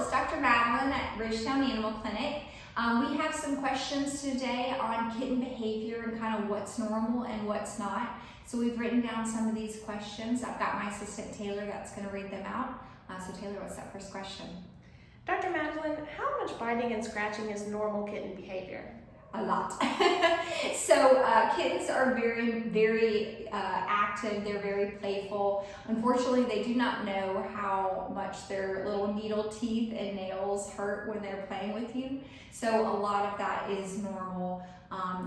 it's Dr. Madeline at Ridgetown Animal Clinic. We have some questions today on kitten behavior and kind of what's normal and what's not. So we've written down some of these questions. I've got my assistant Taylor that's going to read them out. So Taylor, what's that first question? Dr. Madeline, how much biting and scratching is normal kitten behavior? A lot. So kittens are very active. They're very playful. Unfortunately, they do not know how much their little needle teeth and nails hurt when they're playing with you. So a lot of that is normal.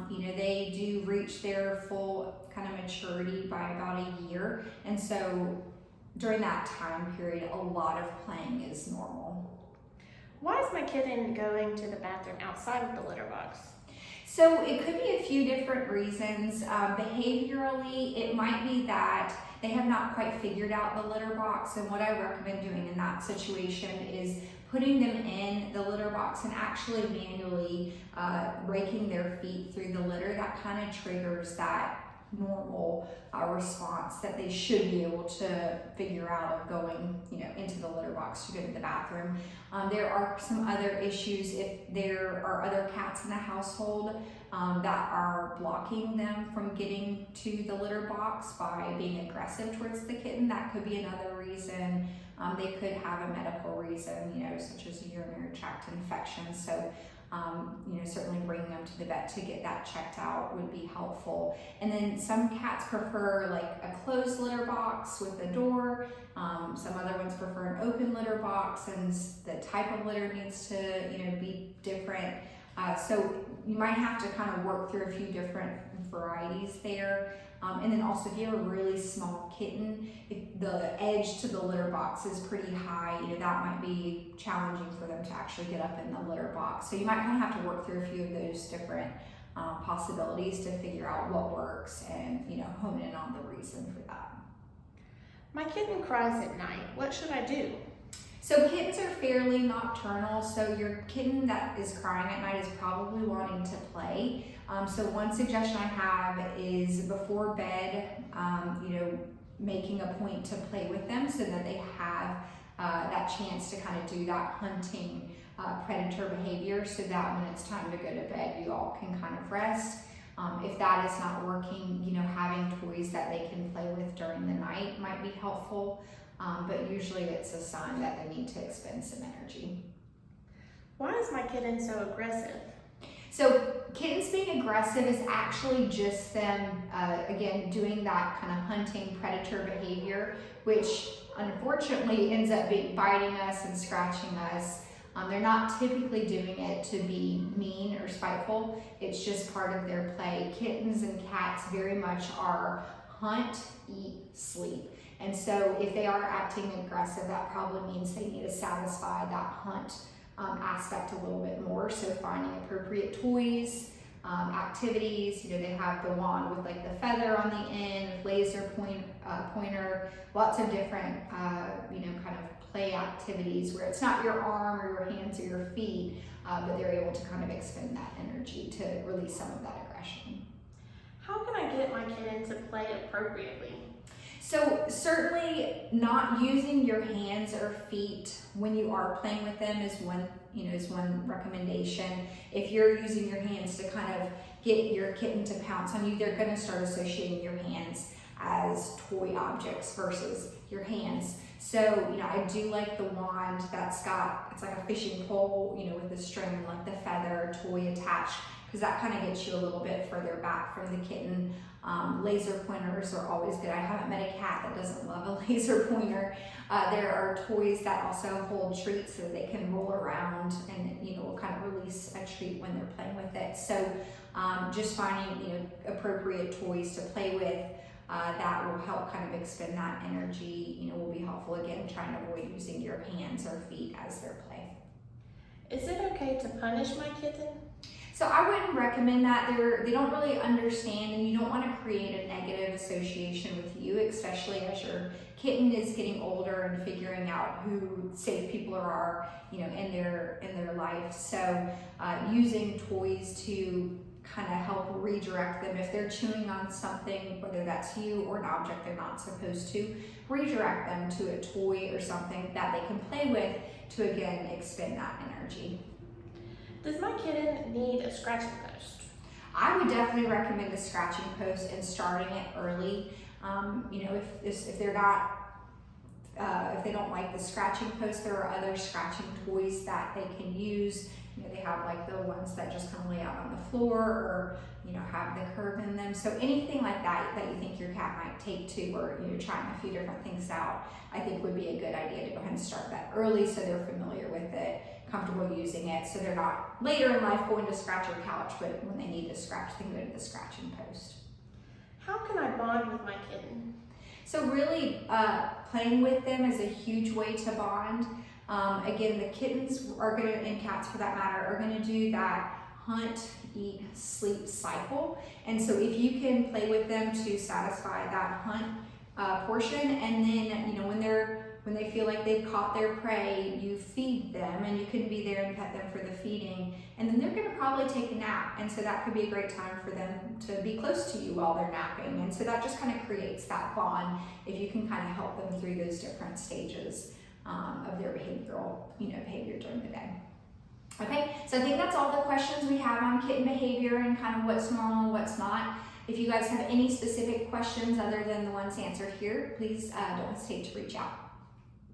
They do reach their full kind of maturity by about a year. And so during that time period, a lot of playing is normal. Why is my kitten going to the bathroom outside of the litter box? So it could be a few different reasons. Behaviorally, it might be that they have not quite figured out the litter box, and what I recommend doing in that situation is putting them in the litter box and actually manually raking their feet through the litter. That kind of triggers that normal response that they should be able to figure out of going into the litter box to go to the bathroom. There are some other issues if there are other cats in the household that are blocking them from getting to the litter box by being aggressive towards the kitten. That could be another reason. They could have a medical reason, such as a urinary tract infection. So certainly bringing them to the vet to get that checked out would be helpful. And then some cats prefer like a closed litter box with a door. Some other ones prefer an open litter box, and the type of litter needs to be different. So you might have to kind of work through a few different varieties there. And then also if you have a really small kitten, if the edge to the litter box is pretty high, that might be challenging for them to actually get up in the litter box. So you might kind of have to work through a few of those different possibilities to figure out what works and hone in on the reason for that. My kitten cries at night. What should I do? So kittens are fairly nocturnal, so your kitten that is crying at night is probably wanting to play. So one suggestion I have is before bed, making a point to play with them so that they have that chance to kind of do that hunting predator behavior, so that when it's time to go to bed, you all can kind of rest. If that is not working, having toys that they can play with during the night might be helpful. But usually it's a sign that they need to expend some energy. Why is my kitten so aggressive? So kittens being aggressive is actually just them, again, doing that kind of hunting predator behavior, which unfortunately ends up biting us and scratching us. They're not typically doing it to be mean or spiteful. It's just part of their play. Kittens and cats very much are hunt, eat, sleep. And so if they are acting aggressive, that probably means they need to satisfy that hunt aspect a little bit more. So finding appropriate toys, activities, they have the wand with like the feather on the end, laser pointer, lots of different, kind of play activities where it's not your arm or your hands or your feet, but they're able to kind of expend that energy to release some of that aggression. How can I get my kitten to play appropriately? So certainly not using your hands or feet when you are playing with them is one recommendation. If you're using your hands to kind of get your kitten to pounce on you, they're going to start associating your hands as toy objects versus your hands. So, I do like the wand it's like a fishing pole, with the string and like the feather toy attached, because that kind of gets you a little bit further back from the kitten. Laser pointers are always good. I haven't met a cat that doesn't love a laser pointer. There are toys that also hold treats so they can roll around and will kind of release a treat when they're playing with it. So just finding appropriate toys to play with that will help kind of expend that energy. Will be helpful. Again, trying to avoid using your hands or feet as their play. Is it okay to punish my kitten? So I wouldn't recommend that. They don't really understand, and you don't want to create a negative association with you, especially as your kitten is getting older and figuring out who safe people are, in their life. So using toys to kind of help redirect them. If they're chewing on something, whether that's you or an object they're not supposed to, redirect them to a toy or something that they can play with to again expend that energy. Does my kitten need a scratching post? I would definitely recommend a scratching post and starting it early. You know, if they're not, if they don't like the scratching post, there are other scratching toys that they can use. You know, they have like the ones that just kind of lay out on the floor, or you know, have the curve in them. So anything like that that you think your cat might take to, or you know, trying a few different things out, I think would be a good idea to go ahead and start that early so they're familiar with it, comfortable using it, so they're not later in life going to scratch your couch, but when they need to scratch, they can go to the scratching post. How can I bond with my kitten? So really, playing with them is a huge way to bond. Again, the kittens are gonna, and cats for that matter, are gonna do that hunt, eat, sleep cycle. And so if you can play with them to satisfy that hunt portion, and then, you know, when they feel like they've caught their prey, you feed them, and you can be there and pet them for the feeding, and then they're gonna probably take a nap. And so that could be a great time for them to be close to you while they're napping. And so that just kind of creates that bond if you can kind of help them through those different stages of their behavior during the day. Okay, so I think that's all the questions we have on kitten behavior and kind of what's normal, what's not. If you guys have any specific questions other than the ones answered here, please don't hesitate to reach out.